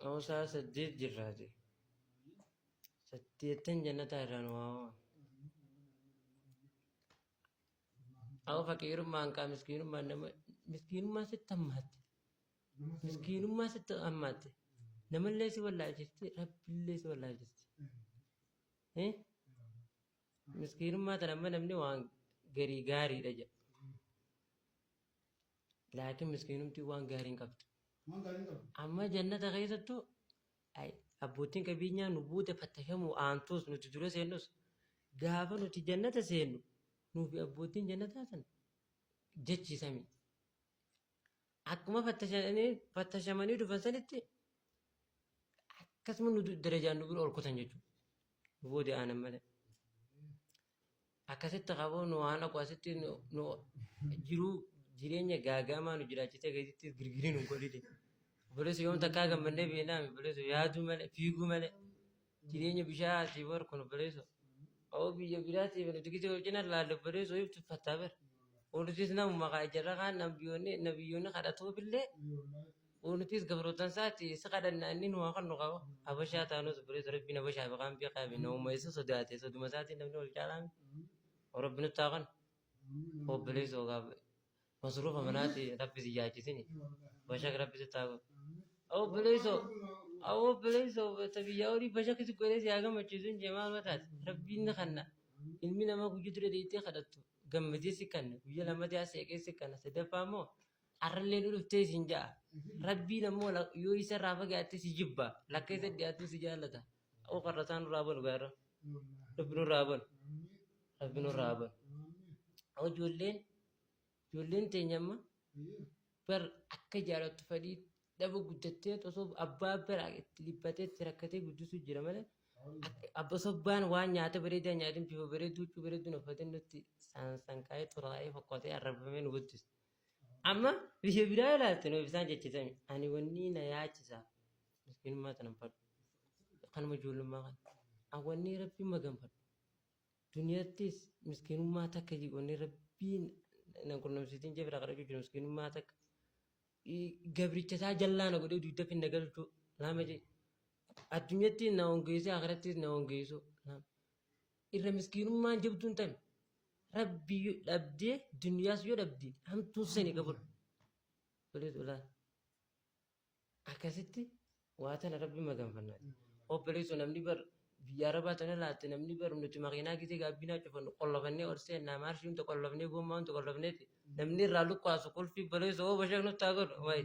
أو ساعة سديت جراتي سديتن جنة رنواو أو فقير ما أنك مسكين ما نم مسكين ما ستمهت مسكين ما ستأمت نم اللي سوى الله جستي رب اللي سوى الله جستي إيه مسكين ما تنم نمني وان غري غاري رجع لكن مسكين تي وان غارين كبت أما جنة غيثتو أي أبوتين كبينيا نبوت فتحمو أنتوس نتدرس إنوس غافا نتي جنة سينو نوفي أبوتين جنة تاسن جتشي سامي أكما فتشمني دفنسنتي كسم ندو درجة نقول أول كتان جتشو نبودي أنا ماله أكاسيت تقابو نو أنا كواسيتي نو جرو جرينيا غاغا ما نو جراتشي تغيتي غرغرين نقولي دي بلس يوم تكاغا مني بينا بلس يادو ماله فيغو ماله جرينيا بشا سيبر كونو بلس أو بيجا براتي بلو تكيتي وجنا لا بلس ويفتو فتابر ونتيس نام مقا جرغا نبيوني خدتو بالله ونتيس قبروتان ساتي سقدنا أنين واقع نقاو أبشا تانوس بريس ربنا بشا بقام بيقا بينو ميسو صداتي صدو مساتي نبنو الجالام وربنا تاغن هو بليس وقاب مصروف مناتي ربي زياجي سيني بشاك ربي تاغن أو بليسو تبي يوري بشاك تقولي يا جماعة تشوزين جمال متات ربي نخنا ilmi nama guyyu dura deettee kadhattu gammadee si kanna guyya lamatti as eegee si kanna sadaffaa immoo har'allee nu dhuftee siin ja'a rabbiin ammoo yoo isa irraa fagaatte si jibba lakka isa dhiyaattuu si jaallata oo qarrataan nurraa banu gaara rabbi nurraa banu rabbi nurraa banu oo ijoolleen teenyamma bar akka jaalattu fadhii dhaba guddattee osoo abbaa bara itti dhiphatee itti rakkatee guddisuu jira malee abba sobbaan waan nyaata bareedaa nyaatin bifa bareedduu huccuu bareedduun uffatee nutti sansaanqaa'ee xuraa'ee fokkotee arrabamee nu guddisa. Amma biyya biraa ilaalte nuuf isaan jechisame ani wanni na yaachisaa miskiinummaa tanan fadhu kanuma ijoollummaa kana ani wanni rabbiin maganfadhu duniyaattis miskiinummaa takka wanni rabbiin nan qunnamsiitiin jee biraa kadhachuu jiru miskiinummaa takka gabricha isaa jallaa na godhee dugda finna galchuu lama jee addunyatti na hongeessee akhirattis na hongeessu irra miskiinummaan jabduun tami rabbi dhabdee duniyaas yoo dhabde hamtuun sani qabudha bilis ulaa akkasitti waa tana rabbi maganfannaa obboleessu namni bar biyya arabaa tana laatte namni bar nuti makiinaa gisee gaabbinaa cufannu qollofannee orsee naa maarshii hunta qollofnee gommaa hunta qollofneeti namni irraa lukkaasu kolfii obboleessu oo bashaq nutti haa godhu wayi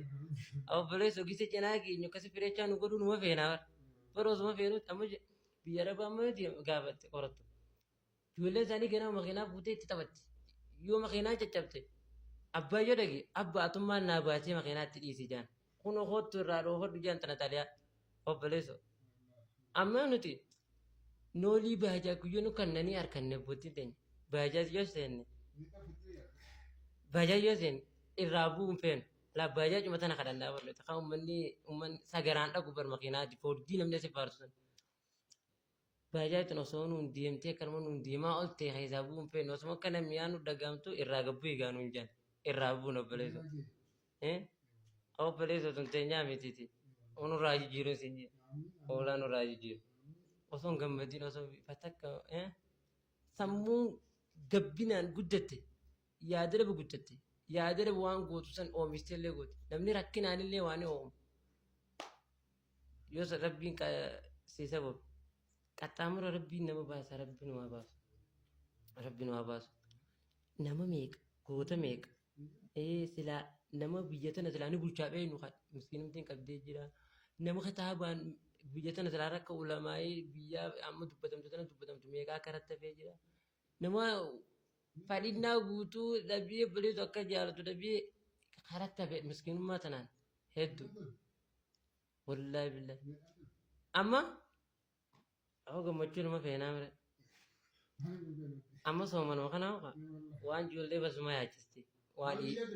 obboleessu gisee cinaa keenyu akkasi fireechaa nu godhu numa feenaa bar برosuma feenutti amma biyya arabaa ammoo gaafatte qorattu ijoollee isaanii ganama makiinaa fuutee itti taphatti yoo makiinaa caccabte abbaa yoo dhage abbaatummaan naa baatee makiinaa itti dhiisi jaan kun hootu irraa dhoofadhu jaan tana taliyaa obboleessu amma nuti noolii baajaa guyyoo nu kannanii harkanne abbootiin teenya baajaa yoo seenne irraa bu'uun feenu la baajaa cuma tana kadhannaa barnoota kan uummanni sagaraan dhagu bar makiinaati foordii namni asi faarsan baajaa ittiin osoo nuun deemtee kanuma nuun deemaa ol ta'e keessaa bu'uun feenu osuma akka namni yaanu dhagaamtu irraa gabbuu eegaa nuun jaan irraa bu'uun obboleessu obboleessu tun teenyaa mitiiti onurraa jijjiiruun siin jee oolaan nurraa jijjiiru osoo hin gammadiin osoo fatakka sammuun gabbinaan guddatte yaada dhabu guddatte yaadara waan gootu san oomishtellee gooti namni rakkinaanillee waan oomu yoo rabbiin siisa bobe qaxxaamura rabbiin nama baasa rabbiin waa baasu nama meeqa goota meeqa silaa nama biyya tana silaa ni bulchaa beeynu kan miskiinumtiin qabdee jira nama kitaabaan biyya tana silaa rakka ulamaa'ee biyya amma dubbatamtu meeqa akka rattafee jira nama fadhinnaa guutuu dhabii obboleessu akka jaalatu dhabii karatti hafe miskiinummaa tanaan hedduu wallaahi billaahi amma hoo gammachuu nama feenaa mire amma soomanuma kana waan ijoollee basuma yaachisti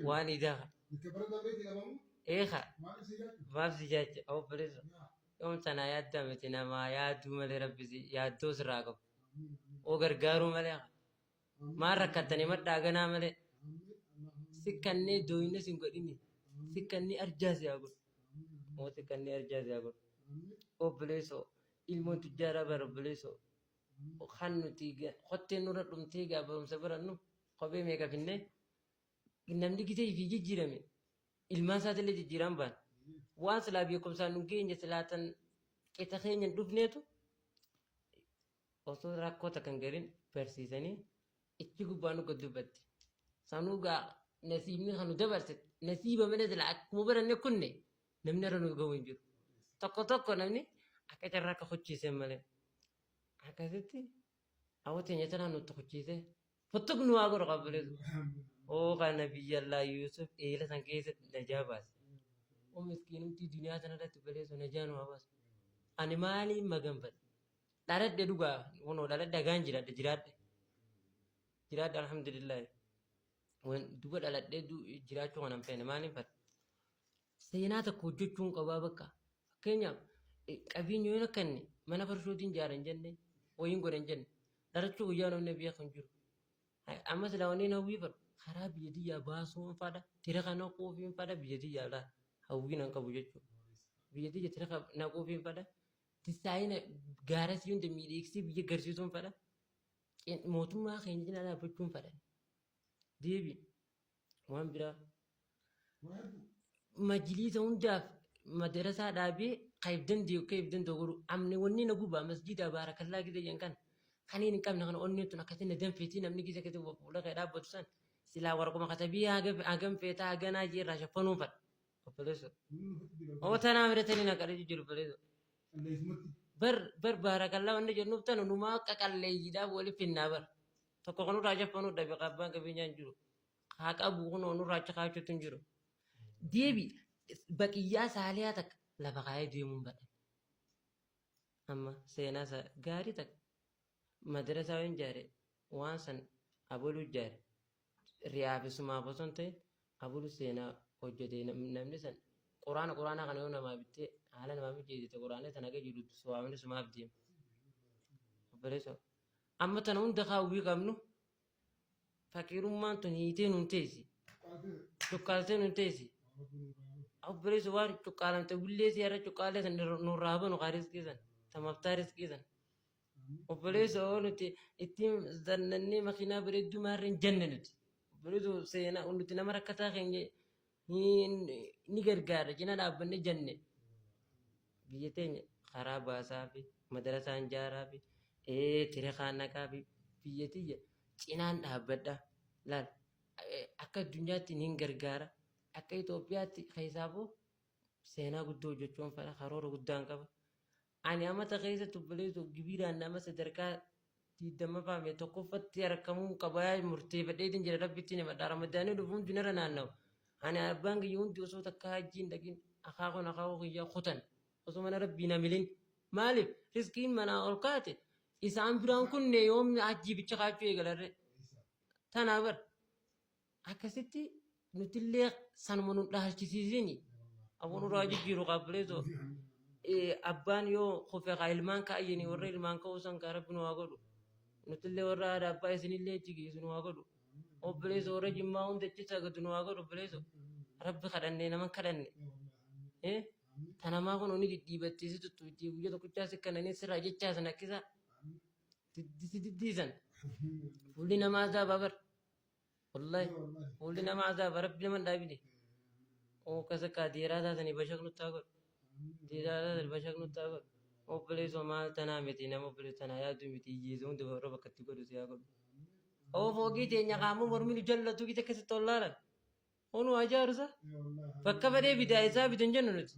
waan idaa eeka maaf si jaacha obboleessu yoom tanaa yaaddaa miti namaa yaadduu malee rabbisi yaaddoo sirraa qabu oo gargaaruu malee maan rakkattanii madhaa ganaa malee sikkannee dooyina sin godhini sikkannee arjaa si haa godhu moo sikkannee arjaa si haa godhu obboleessoo ilmoon tujjaaraa bara obboleessoo kan nuti qotteen nurra dhumtee barumsa barannu kophee meeqa finnee namni gitee fi jijjiirame ilmaan isaatiillee jijjiiraan baan waan silaa beekumsaan nu geenye silaatan qixa keenya dhufneetu osoo rakkoota kan garin barsiisanii ichi gubbaa nu dubbatti sanuu gaa nasiibni kan nu dabarse nasiiba malee silaa akkuma baranne kunne namni irra nu gahu hin jiru tokko namni akka carraa akka hochiisee malee akkasitti hawwata nyaata naannoo tokkochiisee fottoq nu haa godhu qabaleetu oo kana biyyallaa Yuusuf eela san keessatti najaa baase oo miskiinumtii duniyaa sanarratti baleessu najaa nu haa baasu ani maaliin maganfadhe dhaladhe dhugaa kunoo dhaladhe dhagaan jiraadhe alhamdulillah duba dhaladhee jiraachuu kan hin feene maaliin fadhe seenaa tokko hojjechuun qabaa bakka fakkeenyaaf qabiinyi yoo nakkanne mana farshootiin jaaran jenne wayin godhan jenne dharachuu guyyaa namni biyya kan jiru amma silaa wanneen hawwii fadhu karaa biyya tiyyaa baasuun fadha tira kana quufiin fadha biyya tiyyaa laa hawwiin an qabu jechuudha biyya tiyya tira kana quufiin fadha tisaayina gaara siyyuun miidheeksii biyya garsiisuun fadha mootummaa keenya jala dhaabbachuun fadha deebi waan biraa majliisa hundaaf madarasaa dhaabee kaif danda'u godhu amne wanni na gubaa masjida baarakallaa gida jenkan kaniin hin qabne kana onni tun akkasii na danfeetii namni gisa kete fuula kee dhaabbatu san silaa warquma katabii hagam feetaa haganaa jeerraa shaffanuun fadha obboleesso oo tanaa fidatanii na qadhe jiru obboleesso bar baarakallaa wanni jennuuf tanu numaa qaqalleeyyiidhaaf wali finnaa bar tokko kanurraa shaffanuu dhabe qabbaan qabeenyaan jiru haa qabu kun onurraa achi kaachuutu hin jiru deebi baqiyyaa saaliyaa takka lafa kaayee deemuun badha amma seenaa gaarii takka madarasaa waan jaare waan san aboluu jaare riyaafisumaaf osoo hin ta'in aboluu seenaa hojjetee namni san quraana kana yoo namaa bittee haala namaa mijeessite quraana sana aga jiru suwaamni sumaaf deema obboleessa amma tana hunda kaawwii qabnu faqiirummaan tun hiitee nun teessi cuqqaaltee nun teessi obboleessa waan cuqqaalamte bullee siyaara cuqqaalee san nurraa banu kaa riskiisan tamaftaa riskiisan obboleessa oo nuti ittiin zannannee makiinaa bareedduu maarreen janne nuti obboleessa seenaa nuti nama rakkataa keenya ni gargaara cina dhaabbanne janne biyya teenya karaa baasaa fi madarasaan jaaraa fi tire kaannaqaa fi biyya tiyya cinaan dhaabbadha laal akka addunyaatti niin gargaara akka Itoophiyaatti keessaafuu seenaa guddoo hojjechuun fedha karoora guddaan qaba. Ani amata keessatti obboleessu gibiraan nama sadarkaa 20 faame tokkoffatti harkamuu qabaa murteeffadheetiin jira rabbitti nama ramadaanii dhufuun dinara naannawu. Ani abbaan kiyya hundi osoo takka hajjiin dhaqin akaakuu kiyyaa kutan osoo mana rabbiin hamilin maaliif riskiin manaa ol kaate isaan biraan kunne yoomni hajjii bicha kaachuu eegalarre tanaa bar akkasitti nutillee sanuma nu dhaalchisiisini abon irraa jijjiiru qableeso abbaan yoo kofe ka ilmaan kaayyanii warra ilmaan ka'uu san kaa rabbi nu haa godhu nutillee warra haadha abbaa isinillee jigeessu nu haa godhu obboleeso warra jimmaa hundachi sagadu nu haa godhu obboleeso rabbi kadhanne nama kadhanne tanamaa kun oni dhidhiibatteesi tuttuutii guyya tokkochaa sikkananii sirraa jechaa san akkisa diddiisan fuulli namaa azaabaa bar wallahi fuulli namaa azaabaa rabbi naman dhaabine oo kasakkaa deeraa taasanii bashaq nutti haa godhu deeraa taasanii bashaq nutti haa godhu obboleesoo maal tanaa miti nama obboleesoo tanaa yaadu miti hiyyeessu hundi warra bakkatti godhu si haa godhu oo foogii teenya qaamuu mormini jallatu gite keessatti ol laalan onu ajaarusa bakka badee bidaa isaa bitan jennu nuti